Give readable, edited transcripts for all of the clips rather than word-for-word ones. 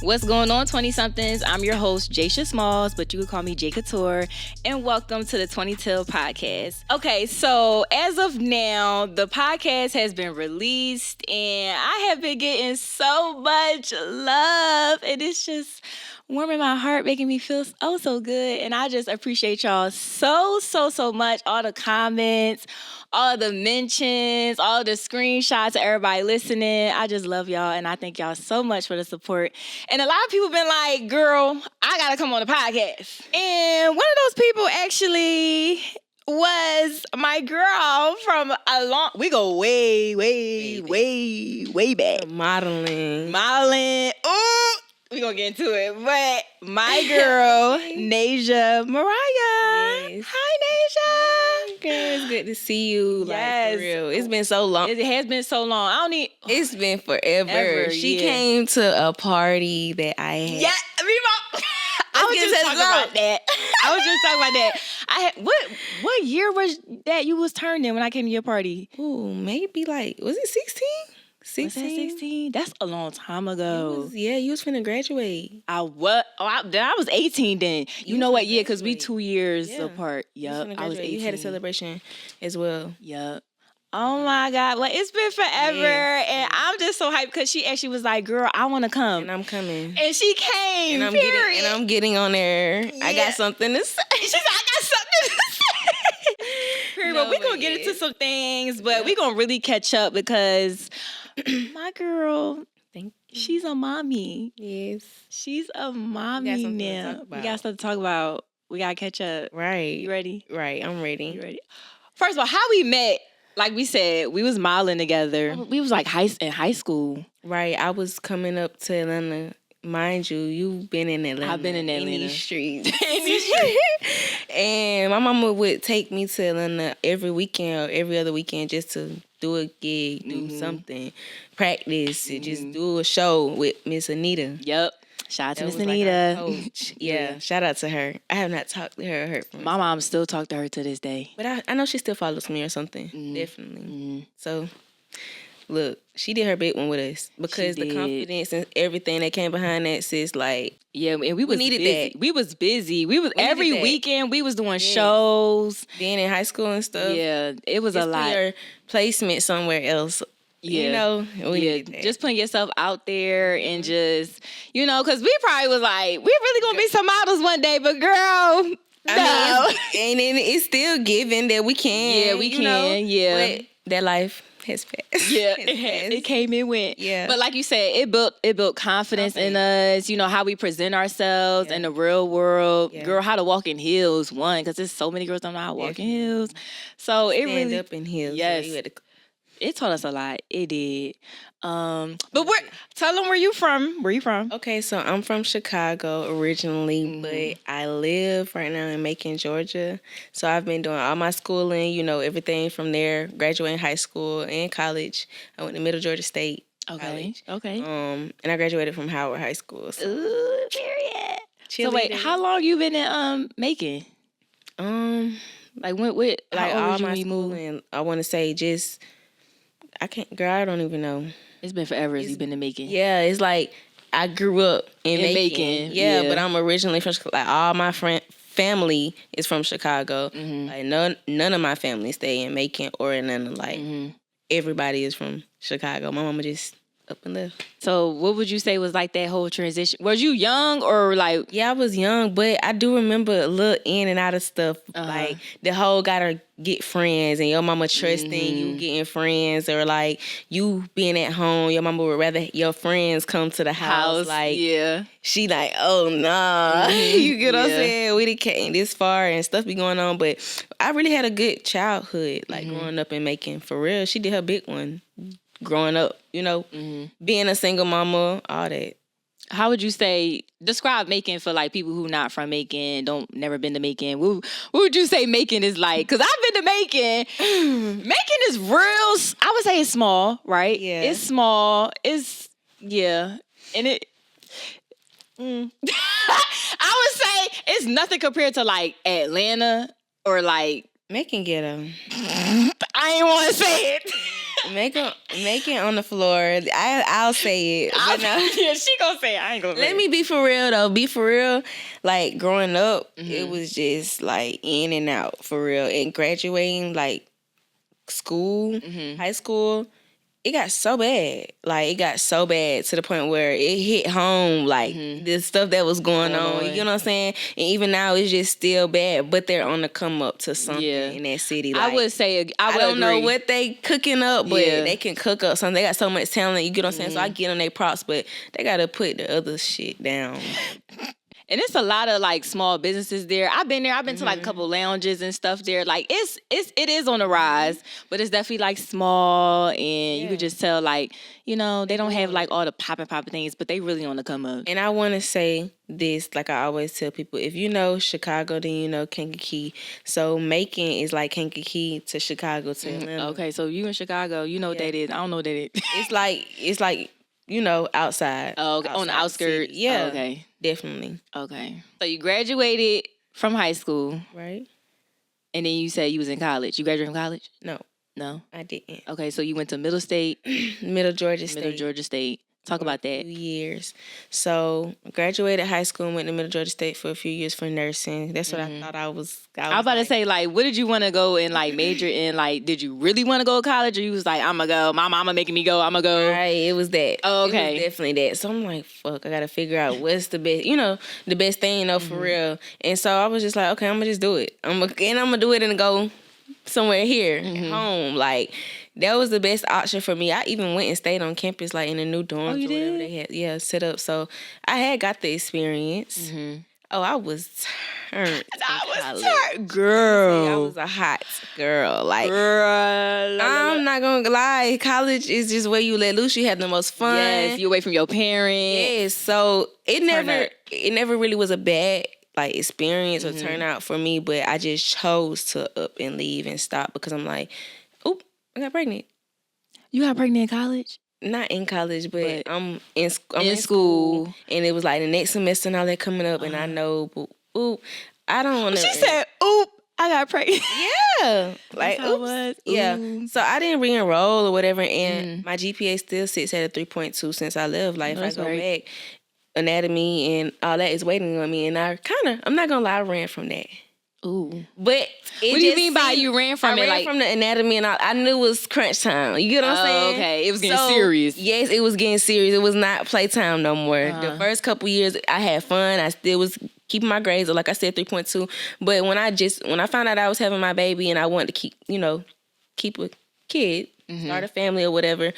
What's going on, 20-somethings? I'm your host, Jaisha Smalls, but you can call me J Couture, and welcome to the 20 podcast. Okay, so as of now, the podcast has been released, and I have been getting so much love, and it's just warming my heart, making me feel so good, and I just appreciate y'all so much. All the comments, all the mentions, all the screenshots of everybody listening. I just love y'all, and I thank y'all so much for the support. And a lot of people been like, girl, I gotta come on the podcast. And one of those people actually was my girl from we go way back. Modeling. Ooh, we gonna get into it. But my girl, Nasia Mariah. Yes. Hi, Nasia. Girl, it's good to see you. Yes. Like, for real. It's been so long. It has been so long. It's been forever. Ever, she yeah. came to a party that I had. Yeah, I was just talking about that. I had what year was that you was turning when I came to your party? Ooh, maybe was it 16? 16? Was that 16? That's a long time ago. You was finna graduate. I was 18 then. You know what? Yeah, because we 2 years apart. Yup. I was 18. You had a celebration as well. Yup. Oh my God. It's been forever. Yes. And I'm just so hyped because she actually was like, girl, I want to come. And I'm coming. And she came, and I'm getting on there. Yeah. I got something to say. She said, I got something to say. Period. But we're going to get into some things, but we're going to really catch up because my girl, she's a mommy. Yes. She's a mommy now. We got stuff to talk about. We got to catch up. Right. You ready? Right. I'm ready. You ready? First of all, how we met, like we said, we was modeling together. We was like in high school. Right. I was coming up to Atlanta. Mind you, you've been in Atlanta. I've been in Atlanta. In these streets. And my mama would take me to Atlanta every weekend or every other weekend just to do a gig, do something, practice, just do a show with Miss Anita. Yep. Shout out to Miss Anita. Coach. Yeah, shout out to her. I have not talked to her or heard from her. My mom still talk to her to this day. But I know she still follows me or something. Definitely. So, look, she did her big one with us because the confidence and everything that came behind that, sis, yeah, and we needed busy. That. We was busy. We was every weekend. We was doing shows. Being in high school and stuff. Yeah, it was a lot. Your placement somewhere else. Yeah. Just putting yourself out there and just, because we probably was like, we're really going to be some models one day, but girl, no. I mean, and it's still given that we can. Yeah, we can, But that life has passed. Yeah, it came and went. Yeah. But like you said, it built confidence in us, how we present ourselves in the real world. Yeah. Girl, how to walk in heels, one, because there's so many girls don't know how to walk in heels. So it really. Stand up in heels. Yes. So it taught us a lot. It did. But tell them where you from. Where you from? Okay, so I'm from Chicago originally, but I live right now in Macon, Georgia. So I've been doing all my schooling, everything from there, graduating high school and college. I went to Middle Georgia State College. Okay. And I graduated from Howard High School. So. Ooh, period. So wait, how long you been in Macon? Like when all my schooling, I want to say just. I don't even know. It's been forever as you've been in Macon. Yeah, it's like I grew up in Macon. Yeah, but I'm originally from Chicago. Like all my family is from Chicago. Like none of my family stay in Macon or in Atlanta. Like everybody is from Chicago. My mama just up and left. So what would you say was like that whole transition? Was you young or like? Yeah, I was young, but I do remember a little in and out of stuff. Like the whole gotta get friends and your mama trusting you getting friends, or like you being at home, your mama would rather your friends come to the house. Like she like, oh nah. You get what I'm saying? We done came this far and stuff be going on, but I really had a good childhood, like growing up and Macon. For real, she did her big one. Growing up, being a single mama, all that. How would you say, describe Macon for like people who not from Macon, never been to Macon. What would you say Macon is like? Because I've been to Macon. Macon is real, I would say it's small, right? Yeah. It's small. And it, I would say it's nothing compared to like Atlanta or like. Macon ghetto. I ain't want to say it. Make it on the floor. I'll say it. But no. Yeah, she gonna say it. I ain't gonna say Let it. me be for real though. Be for real. Like growing up, it was just like in and out for real. And graduating like school, high school, it got so bad. Like it got so bad to the point where it hit home. Like the stuff that was going on. You know what I'm saying? And even now, it's just still bad. But they're on the come up to something in that city. Like, I would say I don't know agree. what they cooking up, but they can cook up something. They got so much talent. You get what I'm saying? So I get them their props, but they gotta put the other shit down. And it's a lot of like small businesses there. I've been there. I've been to like a couple lounges and stuff there. Like it is on the rise, but it's definitely like small, and you could just tell like, you know, they don't have like all the popping things, but they really on the come up. And I want to say this, like I always tell people, if you know Chicago, then you know Kankakee. So Macon is like Kankakee to Chicago to Atlanta. Okay, so you in Chicago, you know what that is. I don't know what that is. It's like you know, outside. Oh, okay. On the outskirts. Yeah. Oh, okay. Definitely. Okay. So you graduated from high school. Right. And then you said you was in college. You graduated from college? No? I didn't. Okay, so you went to Middle State. Middle Georgia State. Talk about that. 2 years. So graduated high school and went to Middle Georgia State for a few years for nursing. That's what I thought I was about to say, like, what did you want to go and like major in? Like, did you really want to go to college, or you was like, I'm gonna go. My mama making me go. I'm gonna go. Right. It was that. Oh, okay. It was definitely that. So I'm like, fuck. I gotta figure out what's the best. You know, the best thing. You know, for real. And so I was just like, okay, I'm gonna just do it. I'm gonna do it and go somewhere here at home. Like, that was the best option for me. I even went and stayed on campus, like in the new dorms or whatever they had, set up. So I had got the experience. Oh, I was turned. Girl. I was a hot girl. Like, girl. I'm not gonna lie. College is just where you let loose. You have the most fun. Yes, you away from your parents. Yes. So it never really was a bad like experience or turnout for me. But I just chose to up and leave and stop because I'm like, oop, I got pregnant. You got pregnant in college? Not in college, but I'm in school. And it was like the next semester and all that coming up. And I know, but, oop, I don't want to. She said, oop, I got pregnant. Yeah. Like, oops. Yeah. So I didn't re-enroll or whatever. And my GPA still sits at a 3.2 since I left. Like, if I go back, anatomy and all that is waiting on me. And I'm not going to lie, I ran from that. Ooh. But what do you mean by you ran from it? I ran from the anatomy and I knew it was crunch time. You get what I'm saying? Okay. It was getting serious. Yes, it was getting serious. It was not playtime no more. The first couple years I had fun. I still was keeping my grades, or like I said, 3.2. But when I found out I was having my baby and I wanted to keep a kid, start a family or whatever,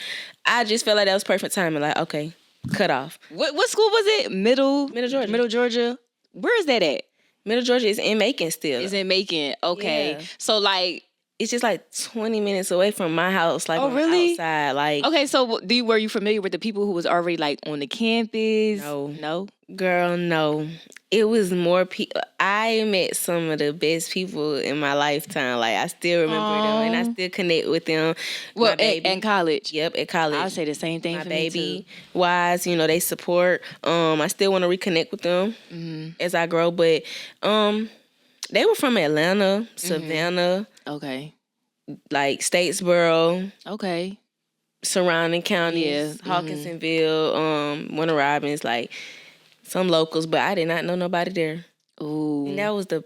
I just felt like that was perfect timing. Like, okay, cut off. What school was it? Middle Georgia. Middle Georgia. Where is that at? Middle Georgia is in Macon still. It's in Macon. Okay. Yeah. So like it's just like 20 minutes away from my house. Like, really? Outside. Like, okay. So were you familiar with the people who was already like on the campus? No. Girl, no. It was more people. I met some of the best people in my lifetime. Like, I still remember them and I still connect with them. Well, at college. Yep, at college. I'll say the same thing my for baby me too. Wise, they support. I still want to reconnect with them as I grow. But they were from Atlanta, Savannah. Okay. Like Statesboro. Okay. Surrounding counties. Hawkinsonville, Warner Robins, like some locals, but I did not know nobody there. Ooh. And that was the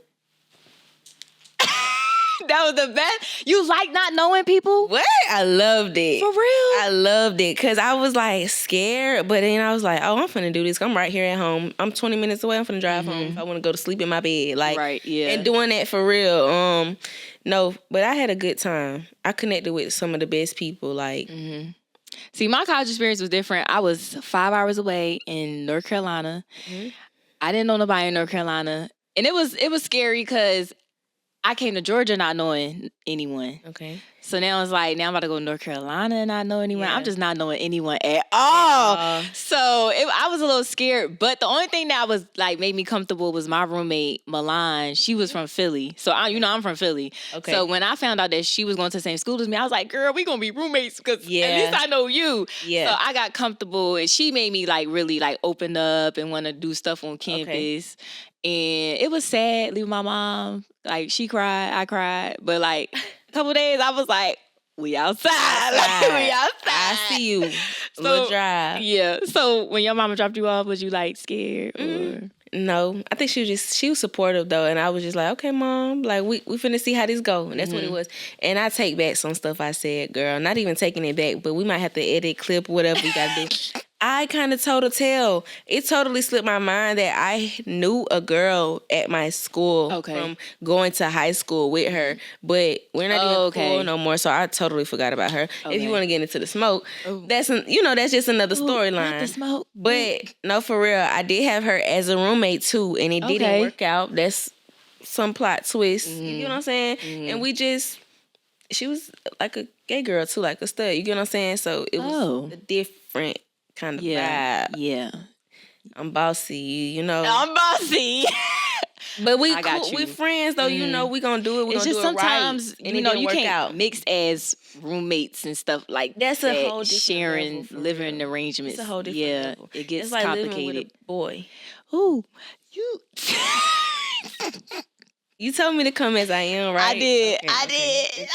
best. You like not knowing people? What? I loved it. For real? I loved it because I was like scared, but then I was like, oh, I'm finna do this. I'm right here at home. I'm 20 minutes away. I'm finna drive home if I want to go to sleep in my bed. Like, right, yeah. And doing that for real. No, but I had a good time. I connected with some of the best people. Like, see, my college experience was different. I was 5 hours away in North Carolina. I didn't know nobody in North Carolina, and it was scary because I came to Georgia not knowing anyone. Okay. So now it's like, now I'm about to go to North Carolina and not know anyone. Yeah. I'm just not knowing anyone at all. So I was a little scared. But the only thing that was like made me comfortable was my roommate, Milan. She was from Philly. So I'm from Philly. Okay. So when I found out that she was going to the same school as me, I was like, girl, we going to be roommates because at least I know you. Yeah. So I got comfortable and she made me like really like open up and want to do stuff on campus. Okay. And it was sad leaving my mom. Like, she cried, I cried. But, like, a couple days, I was like, we outside. Like, we outside. I see you. Little drive. Yeah. So when your mama dropped you off, was you like scared or? No, I think she was supportive though, and I was just like, okay, mom, like we finna see how this go, and that's what it was. And I take back some stuff I said, girl. Not even taking it back, but we might have to edit, clip, whatever we gotta do. I kind of told a tale. It totally slipped my mind that I knew a girl at my school from going to high school with her, but we're not even cool no more. So I totally forgot about her. If you want to get into the smoke, that's just another storyline. The smoke. But no, for real, I did have her as a roommate too, and it didn't work out. That's some plot twist. You know what I'm saying? And she was like a gay girl too, like a stud. You get what I'm saying? So it was a different kind of vibe. Yeah. I'm bossy, you know. I'm bossy. But we friends though, you know, we gonna do it. It's just sometimes right, you know you can't mix as roommates and stuff like that's that. A whole different sharing level, living arrangements. It's a whole different level. It gets it's like complicated. Living with a boy. Ooh, you. You told me to come as I am, right? I did.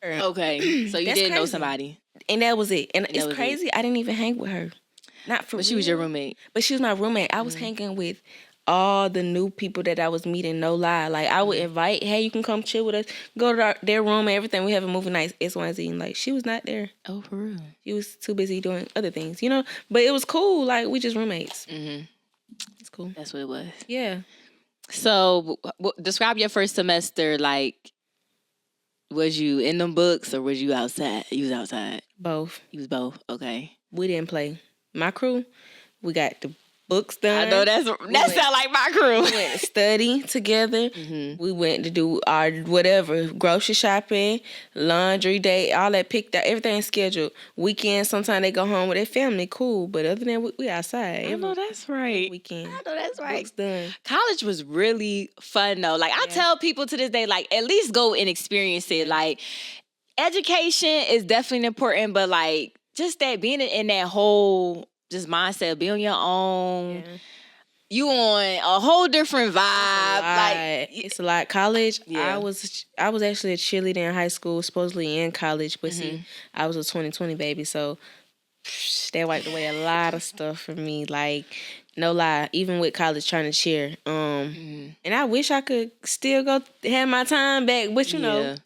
Okay, so you did know somebody. And that was it. And it's crazy. I didn't even hang with her. Not for real. But she was your roommate. But she was my roommate. I was hanging with all the new people that I was meeting, no lie. Like, I would invite, hey, you can come chill with us. Go to their room and everything. We have a movie night, X, Y, and Z. And, like, she was not there. Oh, for real? She was too busy doing other things, you know? But it was cool. Like, we just roommates. It's cool. That's what it was. Yeah. So, describe your first semester, like, was you in them books or was you outside? You was outside? Both. You was both? Okay. We didn't play. My crew, we got the books done. I know that sound like my crew. We went to study together. We went to do our whatever, grocery shopping, laundry day, all that picked out, everything scheduled. Weekends, sometimes they go home with their family, cool. But other than that, we outside. I know that's right. Weekend. I know that's right. Books done. College was really fun though. Like I tell people to this day, like at least go and experience it. Like education is definitely important, but like just that being in that whole just mindset, be on your own. Yeah. You on a whole different vibe. Like it's a lot. College. Yeah. I was actually a cheerleader in high school, supposedly in college, but see, I was a 2020 baby, so that wiped away a lot of stuff for me. Like, no lie, even with college trying to cheer. And I wish I could still go have my time back, but you know.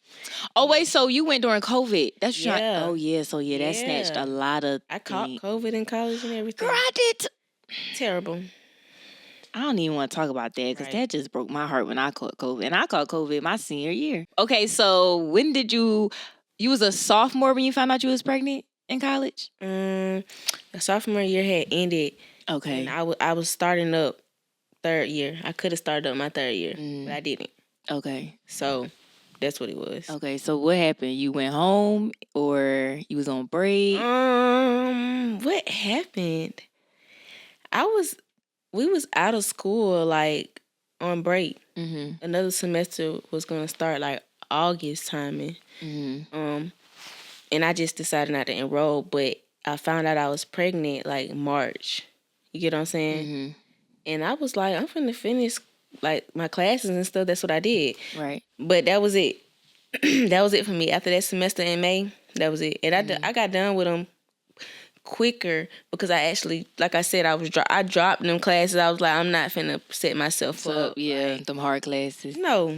Oh wait, so you went during COVID? That's what that snatched a lot of. I caught COVID in college and everything. Girl, I did. Terrible. I don't even want to talk about that because that just broke my heart when I caught COVID, and I caught COVID my senior year. Okay, so when did you was a sophomore when you found out you was pregnant in college? The sophomore year had ended. Okay, and I was starting up third year. I could have started up my third year, but I didn't. Okay, so. That's what it was. Okay, so what happened? You went home or you was on break? What happened? We was out of school, like, on break. Another semester was going to start, like, August timing. And I just decided not to enroll, but I found out I was pregnant, like, March. You get what I'm saying? And I was like, I'm finna finish like my classes and stuff. That's what I did. Right. But that was it. That was it for me. After that semester in May, that was it. And I got done with them quicker because I actually, like I said, I dropped them classes. I was like, I'm not finna set myself up. Yeah, like, them hard classes. No.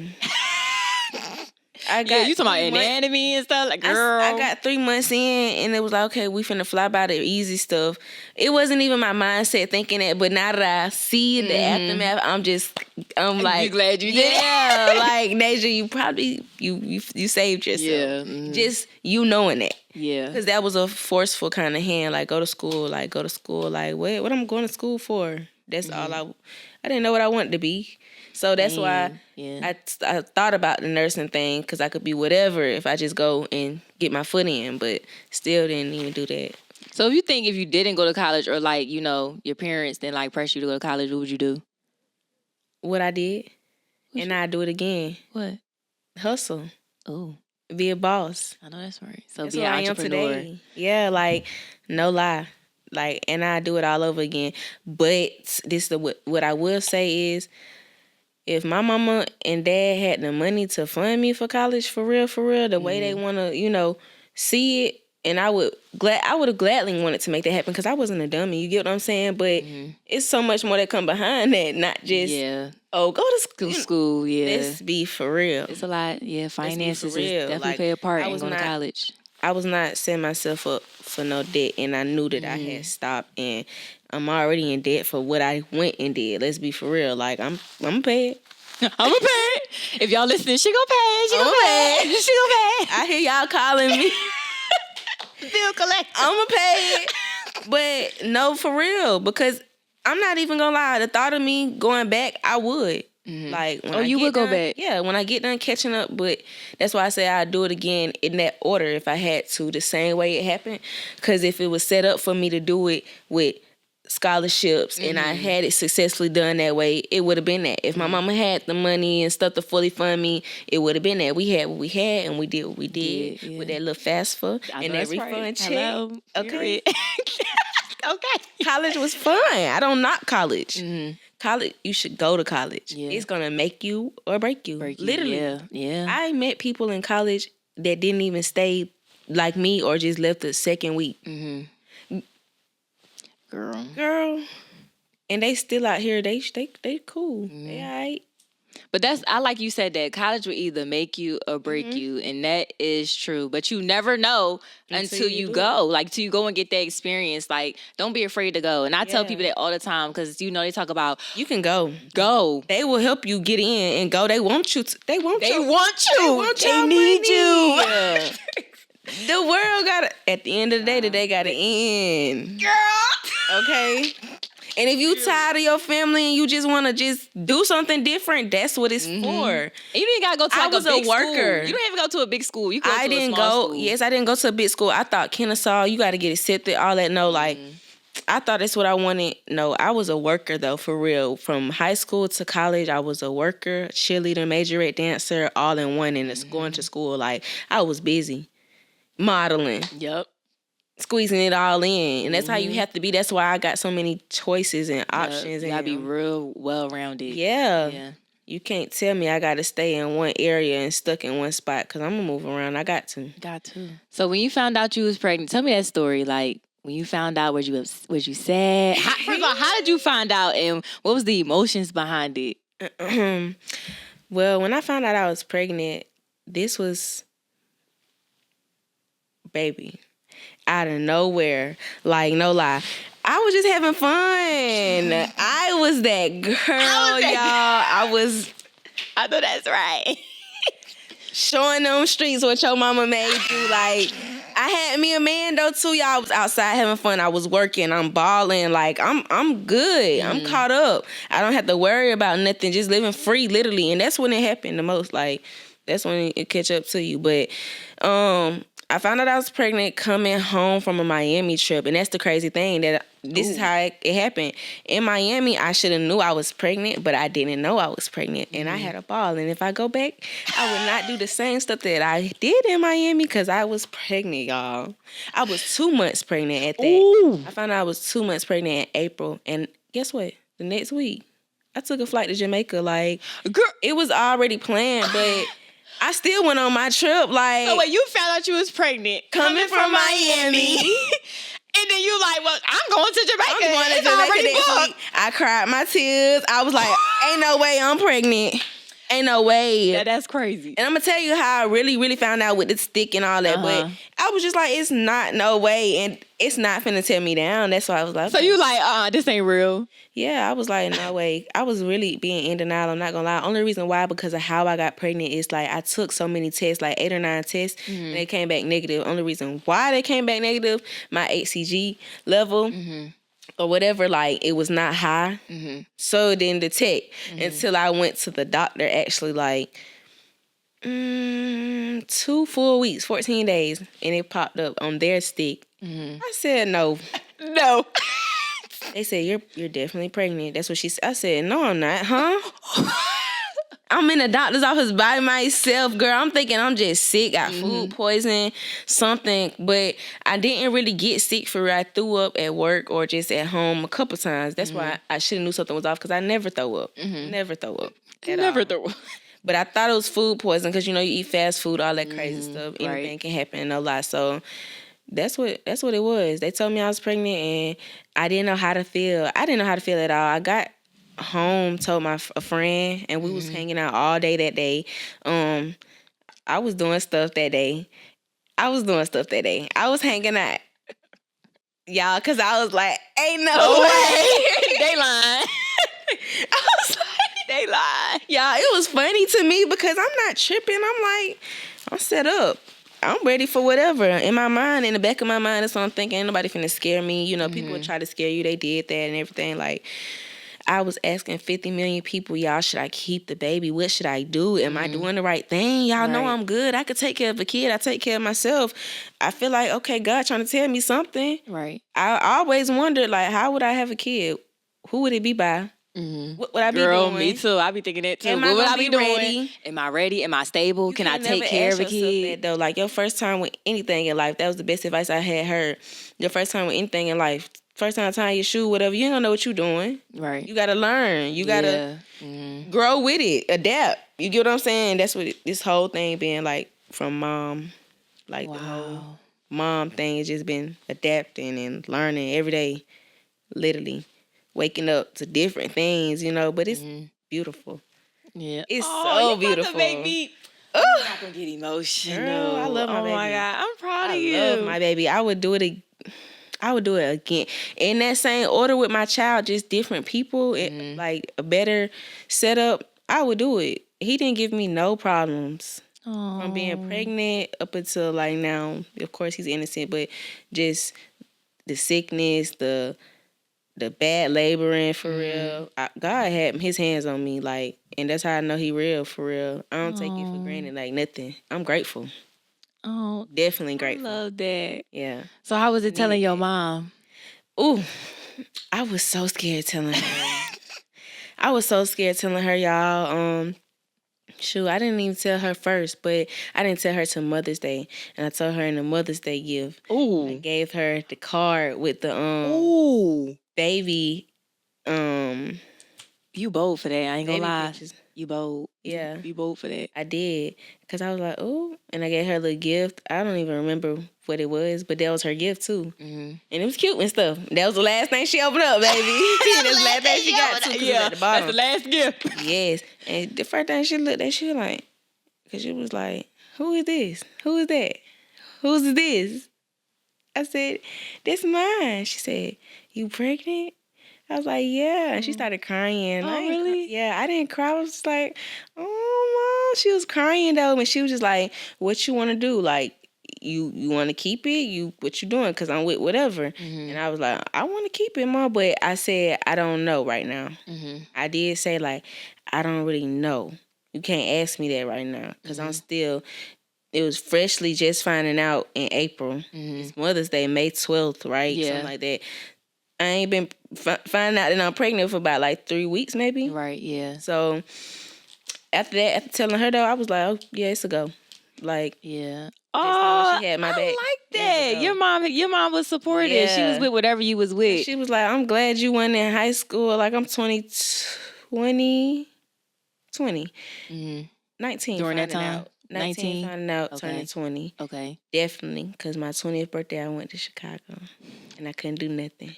You talking about anatomy and stuff? Like, girl. I got 3 months in and it was like, okay, we finna fly by the easy stuff. It wasn't even my mindset thinking that, but now that I see the aftermath, I'm like, you glad you did? Yeah, like, Nasia, you probably, you saved yourself. Yeah. Just you knowing that. Yeah. Because that was a forceful kind of hand, like, go to school, like, what I'm going to school for? That's all I didn't know what I wanted to be. So that's why I thought about the nursing thing, because I could be whatever if I just go and get my foot in, but still didn't even do that. So if you didn't go to college or, like, you know, your parents didn't, like, press you to go to college, what would you do? What I did, I'd do it again. What? Hustle. Oh. Be a boss. I know that's right. So that's be an entrepreneur. Today. Yeah, like, no lie. Like, and I do it all over again. But what I will say is, if my mama and dad had the money to fund me for college, for real, the way they want to, see it, and I would have gladly wanted to make that happen because I wasn't a dummy. You get what I'm saying? But it's so much more that come behind that, not just go to school. Yeah, let's be for real. It's a lot. Yeah, finances definitely play a part in going to college. I was not setting myself up for no debt, and I knew that I had stopped, and I'm already in debt for what I went and did. Let's be for real. Like, I'm paid. I'm a pay. If y'all listening, she gonna pay. She gonna pay. She gonna pay. I hear y'all calling me. Bill collect. I'm a pay. But no, for real, because I'm not even gonna lie. The thought of me going back, I would. Like, when you would go back? Yeah, when I get done catching up, but that's why I say I'd do it again in that order if I had to, the same way it happened. Because if it was set up for me to do it with scholarships and I had it successfully done that way, it would have been that. If my mama had the money and stuff to fully fund me, it would have been that. We had what we had and we did what we did with that little FAFSA and that refund check. Hello. Okay. Okay. College was fun. I don't knock college. College, you should go to college. Yeah. It's gonna make you or break you. Literally. Yeah. I met people in college that didn't even stay like me or just left the second week. Girl. And they still out here. They cool. They all right. But I like you said that college will either make you or break you, and that is true. But you never know until you go. Like, till you go and get that experience. Like, don't be afraid to go. And I tell people that all the time because, they talk about... You can go. Go. They will help you get in and go. They want you. They want you. They need you. Yeah. The world got to... At the end of the day, they got to end. Girl. Okay? And if you tired of your family and you just want to just do something different, that's what it's for. And you didn't gotta go to a big worker. School. You don't even go to a big school. You go to a small school. Yes, I didn't go to a big school. I thought Kennesaw, you got to get accepted, all that. No, like, I thought that's what I wanted. No, I was a worker, though, for real. From high school to college, I was a worker, cheerleader, majorette dancer, all in one, and going to school. Like, I was busy. Modeling. Yep. Squeezing it all in, and that's how you have to be. That's why I got so many choices and options. You gotta be real well-rounded. Yeah. You can't tell me I gotta stay in one area and stuck in one spot because I'm gonna move around. I got to. So when you found out you was pregnant, tell me that story. Like, when you found out, was you sad? First of all, how did you find out, and what was the emotions behind it? Well, when I found out I was pregnant, this was baby. Out of nowhere. Like, no lie. I was just having fun. I was that girl, y'all. I know that's right. Showing them streets what your mama made you. Like, I had me a man, though, too. Y'all was outside having fun. I was working. I'm balling. Like, I'm good. I'm caught up. I don't have to worry about nothing. Just living free, literally. And that's when it happened the most. Like, that's when it catch up to you. But, I found out I was pregnant coming home from a Miami trip. And that's the crazy thing, that this is how it happened. In Miami, I should have knew I was pregnant, but I didn't know I was pregnant. And I had a ball. And if I go back, I would not do the same stuff that I did in Miami because I was pregnant, y'all. I was 2 months pregnant at that. Ooh. I found out I was 2 months pregnant in April. And guess what? The next week, I took a flight to Jamaica. Like, girl, it was already planned, but... I still went on my trip, like... So wait, you found out you was pregnant coming from Miami. And then you like, well, I'm going to Jamaica. I'm going to Jamaica next week. I cried my tears. I was like, ain't no way I'm pregnant. Ain't no way. Yeah, that's crazy. And I'm going to tell you how I really, really found out with the stick and all that. But I was just like, it's not no way. And it's not finna tear me down. That's why I was like... So you like, this ain't real? Yeah, I was like, no way. I was really being in denial. I'm not going to lie. Only reason why, because of how I got pregnant, is like I took so many tests, like 8 or 9 tests, and they came back negative. Only reason why they came back negative, my HCG level... or whatever, like, it was not high. So it didn't detect until I went to the doctor, actually, like, 2 full weeks, 14 days, and it popped up on their stick. I said, no. No. They said, you're definitely pregnant. That's what she said. I said, no, I'm not, huh? I'm in the doctor's office by myself, girl. I'm thinking I'm just sick, got food poisoning, something. But I didn't really get sick for real. I threw up at work or just at home a couple times. That's why I should have knew something was off, because I never throw up. Never throw up. Never throw. But I thought it was food poisoning because, you eat fast food, all that crazy stuff. Anything right. can happen, no lie. So that's what it was. They told me I was pregnant and I didn't know how to feel. I didn't know how to feel at all. I got home, told a friend, and we was hanging out all day that day. I was doing stuff that day. I was hanging out. Y'all, because I was like, ain't no way. They lying. I was like, They lie. y'all, it was funny to me because I'm not tripping. I'm like, I'm set up. I'm ready for whatever. In my mind, in the back of my mind, that's what I'm thinking. Ain't nobody finna scare me. People would try to scare you. They did that and everything. Like, I was asking 50 million people, y'all, should I keep the baby? What should I do? Am I doing the right thing? Y'all know I'm good. I could take care of a kid. I take care of myself. I feel like, okay, God trying to tell me something. Right. I always wondered, like, how would I have a kid? Who would it be by? What would I be doing? Girl, me too. I be thinking that too. What would I be doing? Ready? Am I ready? Am I stable? Can I take care of a kid? That, though, like your first time with anything in life, that was the best advice I had heard. Your first time with anything in life, first time tying your shoe, whatever, you ain't gonna know what you're doing. Right. You gotta learn. You gotta grow with it, adapt. You get what I'm saying? That's what this whole thing been like from mom. Like the whole mom thing has just been adapting and learning every day, literally. Waking up to different things, but it's beautiful. Yeah. It's so beautiful. To make me, I'm not gonna get emotional. Girl, I love my baby. Oh my God, I'm proud of you. I love my baby. I would do it again. In that same order with my child, just different people, like a better setup, I would do it. He didn't give me no problems. From being pregnant up until like now. Of course, he's innocent, but just the sickness, the bad laboring for real. God had his hands on me, like, and that's how I know he real for real. I don't take it for granted, like nothing. I'm grateful. Oh, definitely grateful. I love that. Yeah. So how was it telling your mom? Ooh, I was so scared telling her. Y'all. Shoot, I didn't even tell her first, but I didn't tell her till Mother's Day, and I told her in the Mother's Day gift. Ooh. I gave her the card with the baby. You bold for that. I ain't gonna lie. Pictures. You bold. Yeah. You bold for that. I did. Because I was like, oh. And I gave her a little gift. I don't even remember what it was, but that was her gift too. And it was cute and stuff. That was the last thing she opened up, baby. That's the last thing she got too. Yeah, at the bottom. that's the last gift. Yes. And the first time she looked at, she was like, because she was like, who is this? Who is that? Who's this? I said, this mine. She said, you pregnant? I was like, yeah. And she started crying. Oh, really? Yeah, I didn't cry. I was just like, oh, Mom. She was crying, though. And she was just like, what you want to do? Like, you want to keep it? What you doing? Because I'm with whatever. And I was like, I want to keep it, Mom. But I said, I don't know right now. I did say, like, I don't really know. You can't ask me that right now. Because I'm still... It was freshly just finding out in April. It's Mother's Day, May 12th, right? Yeah. Something like that. I ain't been finding out that I'm pregnant for about like 3 weeks, maybe. Right, yeah. So after that, after telling her though, I was like, oh yeah, it's a go. Like, yeah. Oh, she had my back. I like that. Your mom was supportive. Yeah. She was with whatever you was with. She was like, I'm glad you went in high school. Like I'm 20. 19 during that time. Out. 19 finding out, turning 20. Okay. Definitely, because my 20th birthday, I went to Chicago, and I couldn't do nothing.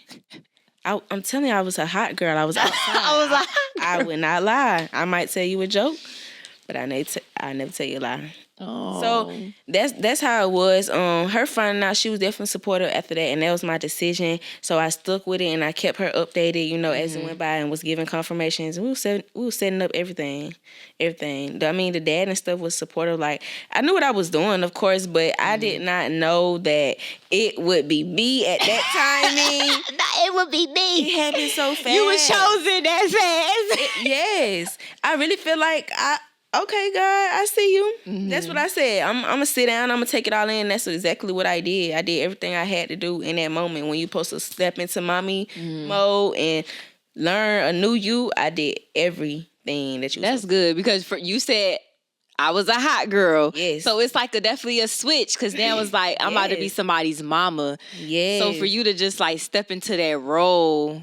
I'm telling you, I was a hot girl. I was outside. I would not lie. I might tell you a joke, but I never tell you a lie. Oh. So that's how it was. Her finding out, she was definitely supportive after that, and that was my decision. So I stuck with it, and I kept her updated, as it went by, and was giving confirmations. And we were setting up everything. I mean, the dad and stuff was supportive. Like I knew what I was doing, of course, but I did not know that it would be me at that timing. It would be me. It happened so fast. You were chosen that fast. Yes, I really feel like okay, God, I see you. That's what I said. I'm going to sit down. I'm going to take it all in. That's exactly what I did. I did everything I had to do in that moment. When you're supposed to step into mommy mode and learn a new you, I did everything that you That's good because you said I was a hot girl. Yes. So it's like definitely a switch because now it's like I'm about to be somebody's mama. Yes. So for you to just like step into that role,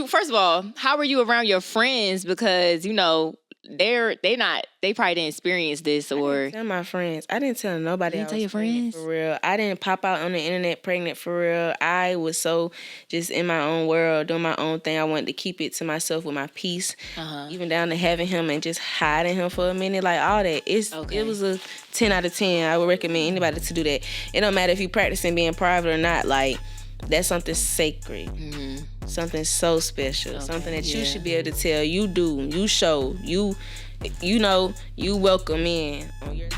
First of all, how were you around your friends? Because, you know, they probably didn't experience this, or... I didn't tell my friends. I didn't tell nobody. You didn't tell your pregnant friends? for real. I didn't pop out on the internet pregnant for real. I was so just in my own world, doing my own thing. I wanted to keep it to myself with my peace, even down to having him and just hiding him for a minute, like all that. It was a 10 out of 10. I would recommend anybody to do that. It don't matter if you practicing being private or not. Like, that's something sacred. Something so special. Something that you should be able to tell. You do. You show. You know, you welcome in on your...